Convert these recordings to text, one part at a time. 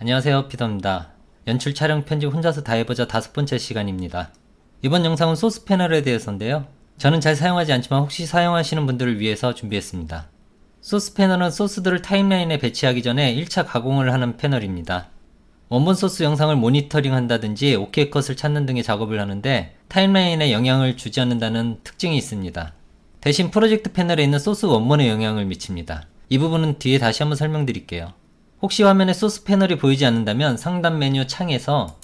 안녕하세요, 피터입니다. 연출, 촬영, 편집 혼자서 다 해보자 5번째 시간입니다. 이번 영상은 소스 패널에 대해서인데요. 저는 잘 사용하지 않지만 혹시 사용하시는 분들을 위해서 준비했습니다. 소스 패널은 소스들을 타임라인에 배치하기 전에 1차 가공을 하는 패널입니다. 원본 소스 영상을 모니터링 한다든지 OK 컷을 찾는 등의 작업을 하는데 타임라인에 영향을 주지 않는다는 특징이 있습니다. 대신 프로젝트 패널에 있는 소스 원본에 영향을 미칩니다. 이 부분은 뒤에 다시 한번 설명드릴게요. 혹시 화면에 소스 패널이 보이지 않는다면 상단 메뉴 창에서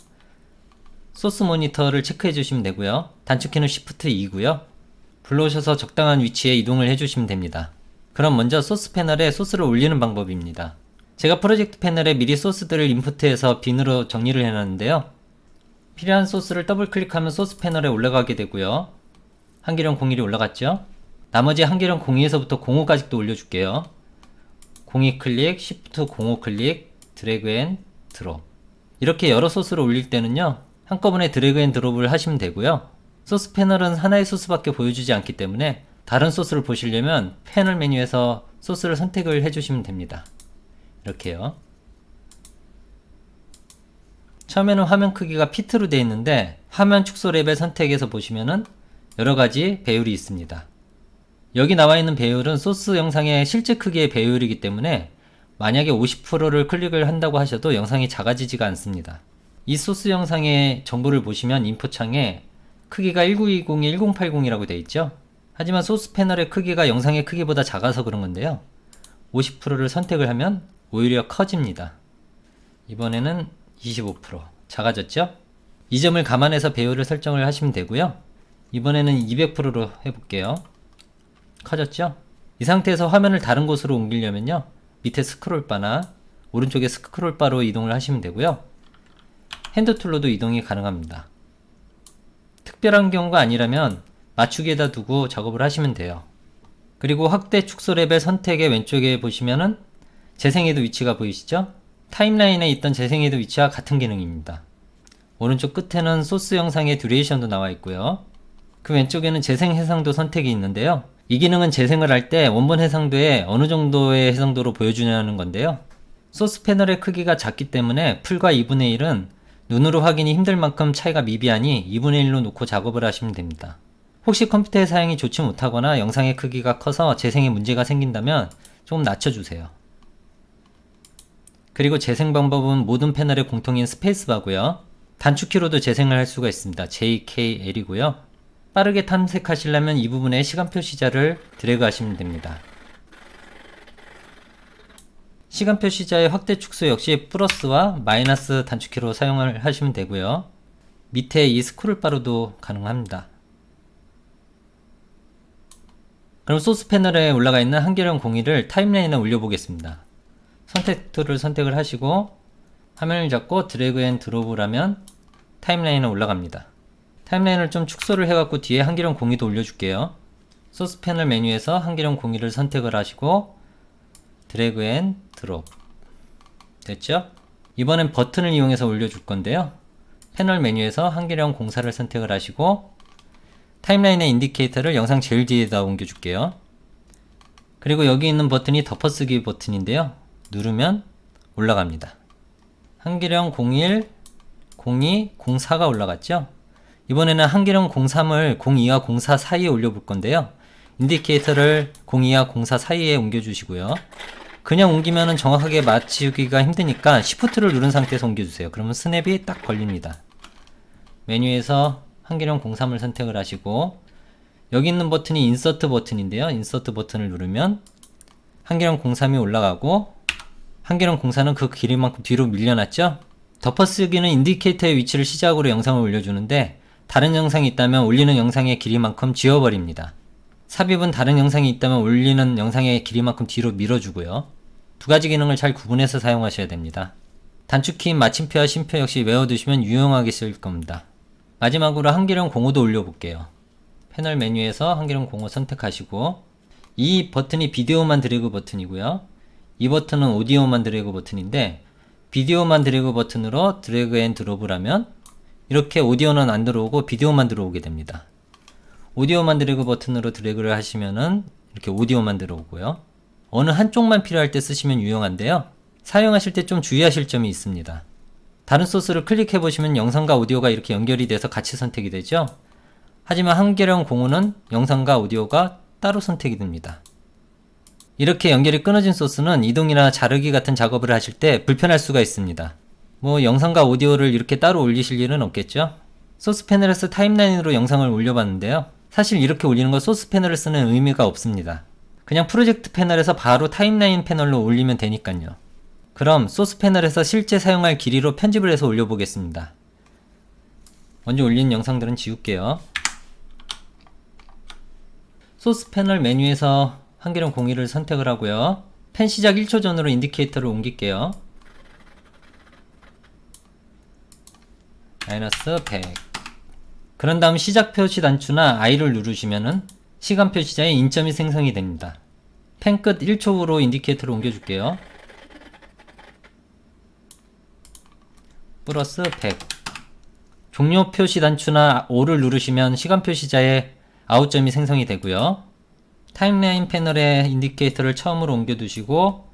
소스 모니터를 체크해 주시면 되고요. 단축키는 Shift 2고요. 불러오셔서 적당한 위치에 이동을 해주시면 됩니다. 그럼 먼저 소스 패널에 소스를 올리는 방법입니다. 제가 프로젝트 패널에 미리 소스들을 인풋해서 빈으로 정리를 해놨는데요. 필요한 소스를 더블 클릭하면 소스 패널에 올라가게 되고요. 한계령 01이 올라갔죠? 나머지 한계령 02에서부터 05까지도 올려줄게요. 02 클릭, Shift 05 클릭, 드래그 앤 드롭. 이렇게 여러 소스를 올릴 때는요, 한꺼번에 드래그 앤 드롭을 하시면 되고요. 소스 패널은 하나의 소스밖에 보여주지 않기 때문에 다른 소스를 보시려면 패널 메뉴에서 소스를 선택을 해주시면 됩니다. 이렇게요. 처음에는 화면 크기가 피트로 되어 있는데 화면 축소 레벨 선택에서 보시면은 여러가지 배율이 있습니다. 여기 나와 있는 배율은 소스 영상의 실제 크기의 배율이기 때문에 만약에 50%를 클릭을 한다고 하셔도 영상이 작아지지가 않습니다. 이 소스 영상의 정보를 보시면 인포 창에 크기가 1920에 1080이라고 되어 있죠. 하지만 소스 패널의 크기가 영상의 크기보다 작아서 그런 건데요. 50%를 선택을 하면 오히려 커집니다. 이번에는 25% 작아졌죠? 이 점을 감안해서 배율을 설정을 하시면 되고요. 이번에는 200%로 해볼게요. 커졌죠? 이 상태에서 화면을 다른 곳으로 옮기려면요, 밑에 스크롤바나 오른쪽에 스크롤바로 이동을 하시면 되고요. 핸드툴로도 이동이 가능합니다. 특별한 경우가 아니라면 맞추기에다 두고 작업을 하시면 돼요. 그리고 확대 축소 레벨 선택의 왼쪽에 보시면은 재생해도 위치가 보이시죠? 타임라인에 있던 재생해도 위치와 같은 기능입니다. 오른쪽 끝에는 소스 영상의 듀레이션도 나와 있고요. 그 왼쪽에는 재생 해상도 선택이 있는데요. 이 기능은 재생을 할 때 원본 해상도에 어느 정도의 해상도로 보여주냐는 건데요. 소스 패널의 크기가 작기 때문에 풀과 2분의 1은 눈으로 확인이 힘들 만큼 차이가 미비하니 2분의 1로 놓고 작업을 하시면 됩니다. 혹시 컴퓨터의 사양이 좋지 못하거나 영상의 크기가 커서 재생에 문제가 생긴다면 조금 낮춰주세요. 그리고 재생 방법은 모든 패널의 공통인 스페이스바고요. 단축키로도 재생을 할 수가 있습니다. JKL이고요. 빠르게 탐색하시려면 이 부분에 시간표 시자를 드래그 하시면 됩니다. 시간표 시자의 확대 축소 역시 플러스와 마이너스 단축키로 사용을 하시면 되고요. 밑에 이 스크롤바로도 가능합니다. 그럼 소스 패널에 올라가 있는 한계령 01을 타임라인에 올려보겠습니다. 선택 툴을 선택을 하시고 화면을 잡고 드래그 앤 드롭을 하면 타임라인에 올라갑니다. 타임라인을 좀 축소를 해갖고 뒤에 한계령 02도 올려줄게요. 소스 패널 메뉴에서 한계령 01을 선택을 하시고 드래그 앤 드롭. 됐죠? 이번엔 버튼을 이용해서 올려줄 건데요. 패널 메뉴에서 한계령 04를 선택을 하시고 타임라인의 인디케이터를 영상 제일 뒤에다 옮겨줄게요. 그리고 여기 있는 버튼이 덮어쓰기 버튼인데요. 누르면 올라갑니다. 한계령 01, 02, 04가 올라갔죠? 이번에는 한계령 03을 02와 04 사이에 올려볼 건데요. 인디케이터를 02와 04 사이에 옮겨주시고요. 그냥 옮기면 정확하게 맞추기가 힘드니까 Shift를 누른 상태에서 옮겨주세요. 그러면 스냅이 딱 걸립니다. 메뉴에서 한계령 03을 선택을 하시고 여기 있는 버튼이 인서트 버튼인데요. 인서트 버튼을 누르면 한계령 03이 올라가고 한계령 04는 그 길이만큼 뒤로 밀려났죠? 덮어쓰기는 인디케이터의 위치를 시작으로 영상을 올려주는데 다른 영상이 있다면 올리는 영상의 길이만큼 지워버립니다. 삽입은 다른 영상이 있다면 올리는 영상의 길이만큼 뒤로 밀어주고요. 두 가지 기능을 잘 구분해서 사용하셔야 됩니다. 단축키인 마침표와 쉼표 역시 외워두시면 유용하게 쓰일 겁니다. 마지막으로 한계령 05도 올려볼게요. 패널 메뉴에서 한계령 05 선택하시고 이 버튼이 비디오만 드래그 버튼이고요. 이 버튼은 오디오만 드래그 버튼인데 비디오만 드래그 버튼으로 드래그 앤 드롭을 하면 이렇게 오디오는 안 들어오고 비디오만 들어오게 됩니다. 오디오만 드래그 버튼으로 드래그를 하시면은 이렇게 오디오만 들어오고요. 어느 한쪽만 필요할 때 쓰시면 유용한데요. 사용하실 때 좀 주의하실 점이 있습니다. 다른 소스를 클릭해 보시면 영상과 오디오가 이렇게 연결이 돼서 같이 선택이 되죠. 하지만 한계령 공유는 영상과 오디오가 따로 선택이 됩니다. 이렇게 연결이 끊어진 소스는 이동이나 자르기 같은 작업을 하실 때 불편할 수가 있습니다. 뭐 영상과 오디오를 이렇게 따로 올리실 일은 없겠죠? 소스 패널에서 타임라인으로 영상을 올려봤는데요. 사실 이렇게 올리는 거 소스 패널을 쓰는 의미가 없습니다. 그냥 프로젝트 패널에서 바로 타임라인 패널로 올리면 되니까요. 그럼 소스 패널에서 실제 사용할 길이로 편집을 해서 올려보겠습니다. 먼저 올린 영상들은 지울게요. 소스 패널 메뉴에서 한계령 01을 선택을 하고요. 펜 시작 1초 전으로 인디케이터를 옮길게요. 마이너스 100. 그런 다음 시작 표시 단추나 I를 누르시면은 시간 표시자에 인점이 생성이 됩니다. 펜 끝 1초로 인디케이터를 옮겨줄게요. 플러스 100. 종료 표시 단추나 O를 누르시면 시간 표시자에 아웃점이 생성이 되고요. 타임라인 패널에 인디케이터를 처음으로 옮겨두시고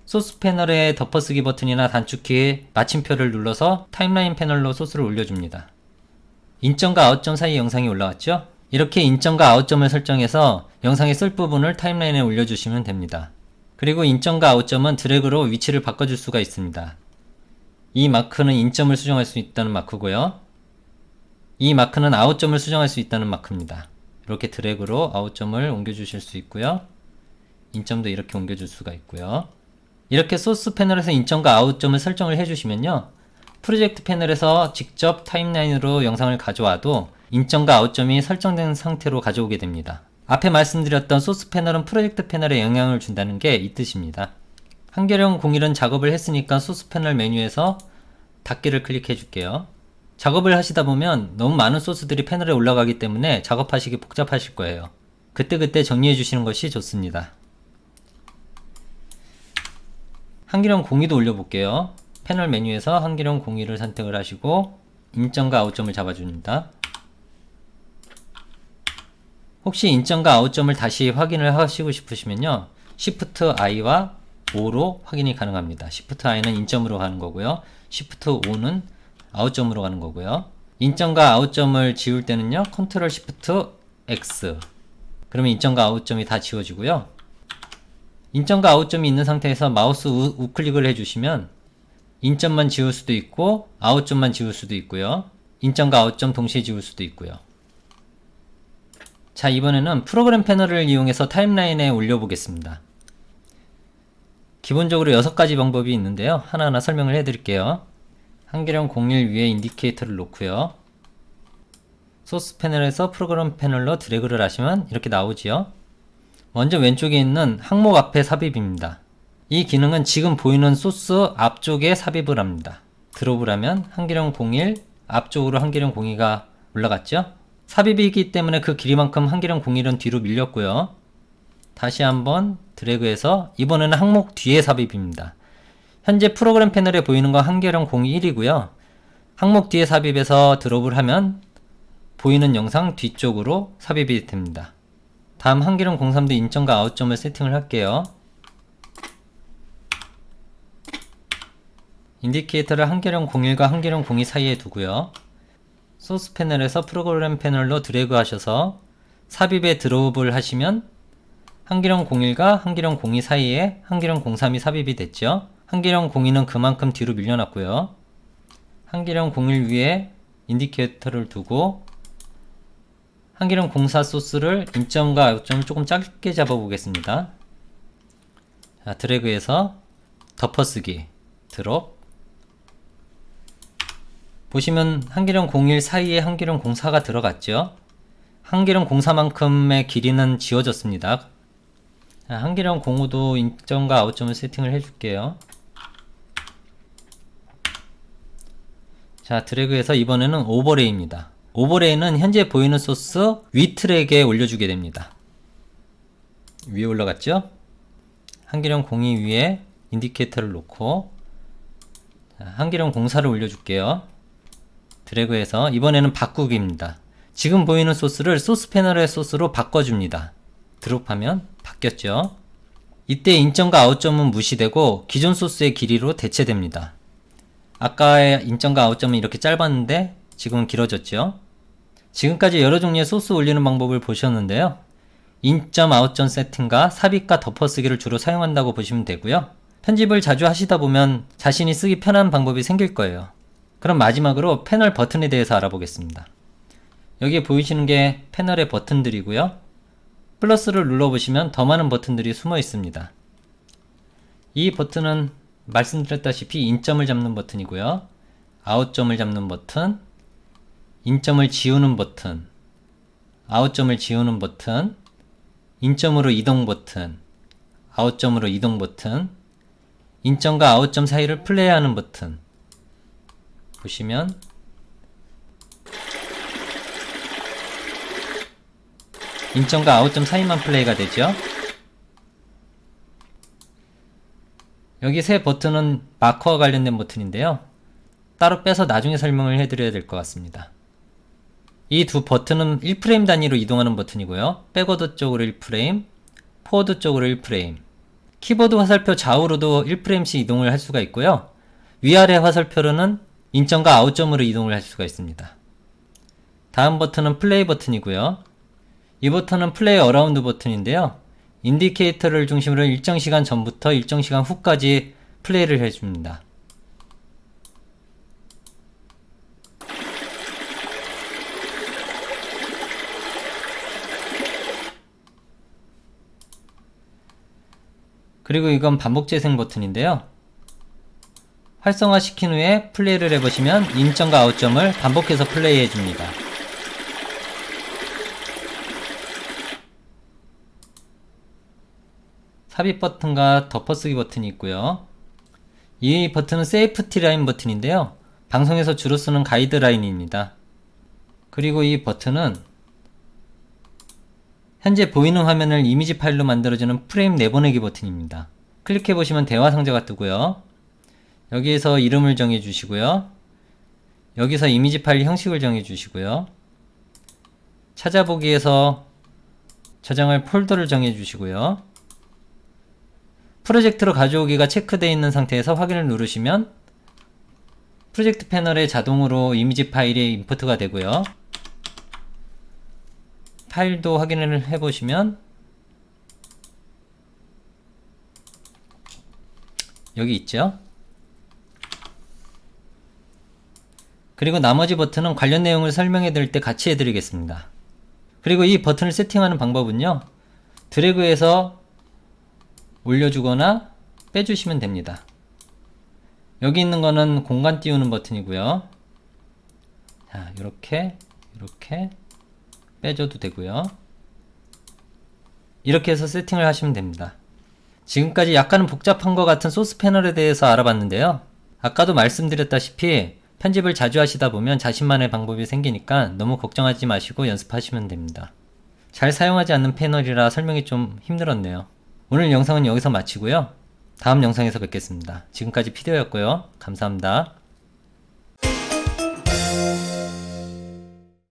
소스 패널의 덮어쓰기 버튼이나 단축키 마침표를 눌러서 타임라인 패널로 소스를 올려줍니다. 인점과 아웃점 사이 영상이 올라왔죠? 이렇게 인점과 아웃점을 설정해서 영상에 쓸 부분을 타임라인에 올려주시면 됩니다. 그리고 인점과 아웃점은 드래그로 위치를 바꿔줄 수가 있습니다. 이 마크는 인점을 수정할 수 있다는 마크고요. 이 마크는 아웃점을 수정할 수 있다는 마크입니다. 이렇게 드래그로 아웃점을 옮겨주실 수 있고요. 인점도 이렇게 옮겨줄 수가 있고요. 이렇게 소스 패널에서 인점과 아웃점을 설정을 해주시면요. 프로젝트 패널에서 직접 타임라인으로 영상을 가져와도 인점과 아웃점이 설정된 상태로 가져오게 됩니다. 앞에 말씀드렸던 소스 패널은 프로젝트 패널에 영향을 준다는 게 이 뜻입니다. 한계령 01은 작업을 했으니까 소스 패널 메뉴에서 닫기를 클릭해 줄게요. 작업을 하시다 보면 너무 많은 소스들이 패널에 올라가기 때문에 작업하시기 복잡하실 거예요. 그때그때 정리해 주시는 것이 좋습니다. 한계령 02도 올려볼게요. 패널 메뉴에서 한계령 02를 선택을 하시고 인점과 아웃점을 잡아줍니다. 혹시 인점과 아웃점을 다시 확인을 하시고 싶으시면요. Shift I와 O로 확인이 가능합니다. Shift I는 인점으로 가는 거고요. Shift O는 아웃점으로 가는 거고요. 인점과 아웃점을 지울 때는요. Ctrl Shift X. 그러면 인점과 아웃점이 다 지워지고요. 인점과 아웃점이 있는 상태에서 마우스 우클릭을 해주시면 인점만 지울 수도 있고 아웃점만 지울 수도 있고요. 인점과 아웃점 동시에 지울 수도 있고요. 자, 이번에는 프로그램 패널을 이용해서 타임라인에 올려보겠습니다. 기본적으로 6가지 방법이 있는데요. 하나하나 설명을 해드릴게요. 한계령 01 위에 인디케이터를 놓고요. 소스 패널에서 프로그램 패널로 드래그를 하시면 이렇게 나오지요. 먼저 왼쪽에 있는 항목 앞에 삽입입니다. 이 기능은 지금 보이는 소스 앞쪽에 삽입을 합니다. 드롭을 하면 한계령 01 앞쪽으로 한계령 02가 올라갔죠. 삽입이기 때문에 그 길이만큼 한계령 01은 뒤로 밀렸고요. 다시 한번 드래그해서 이번에는 항목 뒤에 삽입입니다. 현재 프로그램 패널에 보이는 건 한계령 01이고요. 항목 뒤에 삽입해서 드롭을 하면 보이는 영상 뒤쪽으로 삽입이 됩니다. 다음 한계령 03도 인점과 아웃점을 세팅을 할게요. 인디케이터를 한계령 01과 한계령 02 사이에 두고요. 소스 패널에서 프로그램 패널로 드래그 하셔서 삽입에 드롭을 하시면 한계령 01과 한계령 02 사이에 한계령 03이 삽입이 됐죠. 한계령 02는 그만큼 뒤로 밀려났고요. 한계령 01 위에 인디케이터를 두고 한계령 04 소스를 인점과 아웃점을 조금 짧게 잡아보겠습니다. 자, 드래그해서 덮어쓰기, 드롭. 보시면 한계령 01 사이에 한계령 04가 들어갔죠. 한계령 04만큼의 길이는 지워졌습니다. 자, 한계령 05도 인점과 아웃점을 세팅을 해줄게요. 자, 드래그해서 이번에는 오버레이입니다. 오버레이는 현재 보이는 소스 위 트랙에 올려주게 됩니다. 위에 올라갔죠? 한계령 02 위에 인디케이터를 놓고 한계령 04를 올려줄게요. 드래그해서 이번에는 바꾸기입니다. 지금 보이는 소스를 소스 패널의 소스로 바꿔줍니다. 드롭하면 바뀌었죠? 이때 인점과 아웃점은 무시되고 기존 소스의 길이로 대체됩니다. 아까의 인점과 아웃점은 이렇게 짧았는데 지금은 길어졌죠. 지금까지 여러 종류의 소스 올리는 방법을 보셨는데요. 인점, 아웃점 세팅과 삽입과 덮어쓰기를 주로 사용한다고 보시면 되고요. 편집을 자주 하시다 보면 자신이 쓰기 편한 방법이 생길 거예요. 그럼 마지막으로 패널 버튼에 대해서 알아보겠습니다. 여기 보이시는 게 패널의 버튼들이고요. 플러스를 눌러보시면 더 많은 버튼들이 숨어 있습니다. 이 버튼은 말씀드렸다시피 인점을 잡는 버튼이고요. 아웃점을 잡는 버튼, 인점을 지우는 버튼, 아웃점을 지우는 버튼, 인점으로 이동 버튼, 아웃점으로 이동 버튼, 인점과 아웃점 사이를 플레이하는 버튼. 보시면 인점과 아웃점 사이만 플레이가 되죠. 여기 세 버튼은 마커와 관련된 버튼인데요. 따로 빼서 나중에 설명을 해드려야 될 것 같습니다. 이 두 버튼은 1프레임 단위로 이동하는 버튼이고요. 백워드 쪽으로 1프레임, 포워드 쪽으로 1프레임. 키보드 화살표 좌우로도 1프레임씩 이동을 할 수가 있고요. 위아래 화살표로는 인점과 아웃점으로 이동을 할 수가 있습니다. 다음 버튼은 플레이 버튼이고요. 이 버튼은 플레이 어라운드 버튼인데요. 인디케이터를 중심으로 일정 시간 전부터 일정 시간 후까지 플레이를 해줍니다. 그리고 이건 반복 재생 버튼인데요. 활성화 시킨 후에 플레이를 해보시면 인점과 아웃점을 반복해서 플레이 해줍니다. 삽입 버튼과 덮어쓰기 버튼이 있고요. 이 버튼은 세이프티 라인 버튼인데요. 방송에서 주로 쓰는 가이드라인입니다. 그리고 이 버튼은 현재 보이는 화면을 이미지 파일로 만들어주는 프레임 내보내기 버튼입니다. 클릭해보시면 대화 상자가 뜨고요. 여기에서 이름을 정해주시고요. 여기서 이미지 파일 형식을 정해주시고요. 찾아보기에서 저장할 폴더를 정해주시고요. 프로젝트로 가져오기가 체크되어 있는 상태에서 확인을 누르시면 프로젝트 패널에 자동으로 이미지 파일이 임포트가 되고요. 파일도 확인을 해보시면 여기 있죠. 그리고 나머지 버튼은 관련 내용을 설명해 드릴 때 같이 해드리겠습니다. 그리고 이 버튼을 세팅하는 방법은요. 드래그해서 올려주거나 빼주시면 됩니다. 여기 있는 거는 공간 띄우는 버튼이고요. 자, 이렇게 빼줘도 되고요. 이렇게 해서 세팅을 하시면 됩니다. 지금까지 약간은 복잡한 것 같은 소스 패널에 대해서 알아봤는데요. 아까도 말씀드렸다시피 편집을 자주 하시다 보면 자신만의 방법이 생기니까 너무 걱정하지 마시고 연습하시면 됩니다. 잘 사용하지 않는 패널이라 설명이 좀 힘들었네요. 오늘 영상은 여기서 마치고요. 다음 영상에서 뵙겠습니다. 지금까지 피디오였고요. 감사합니다.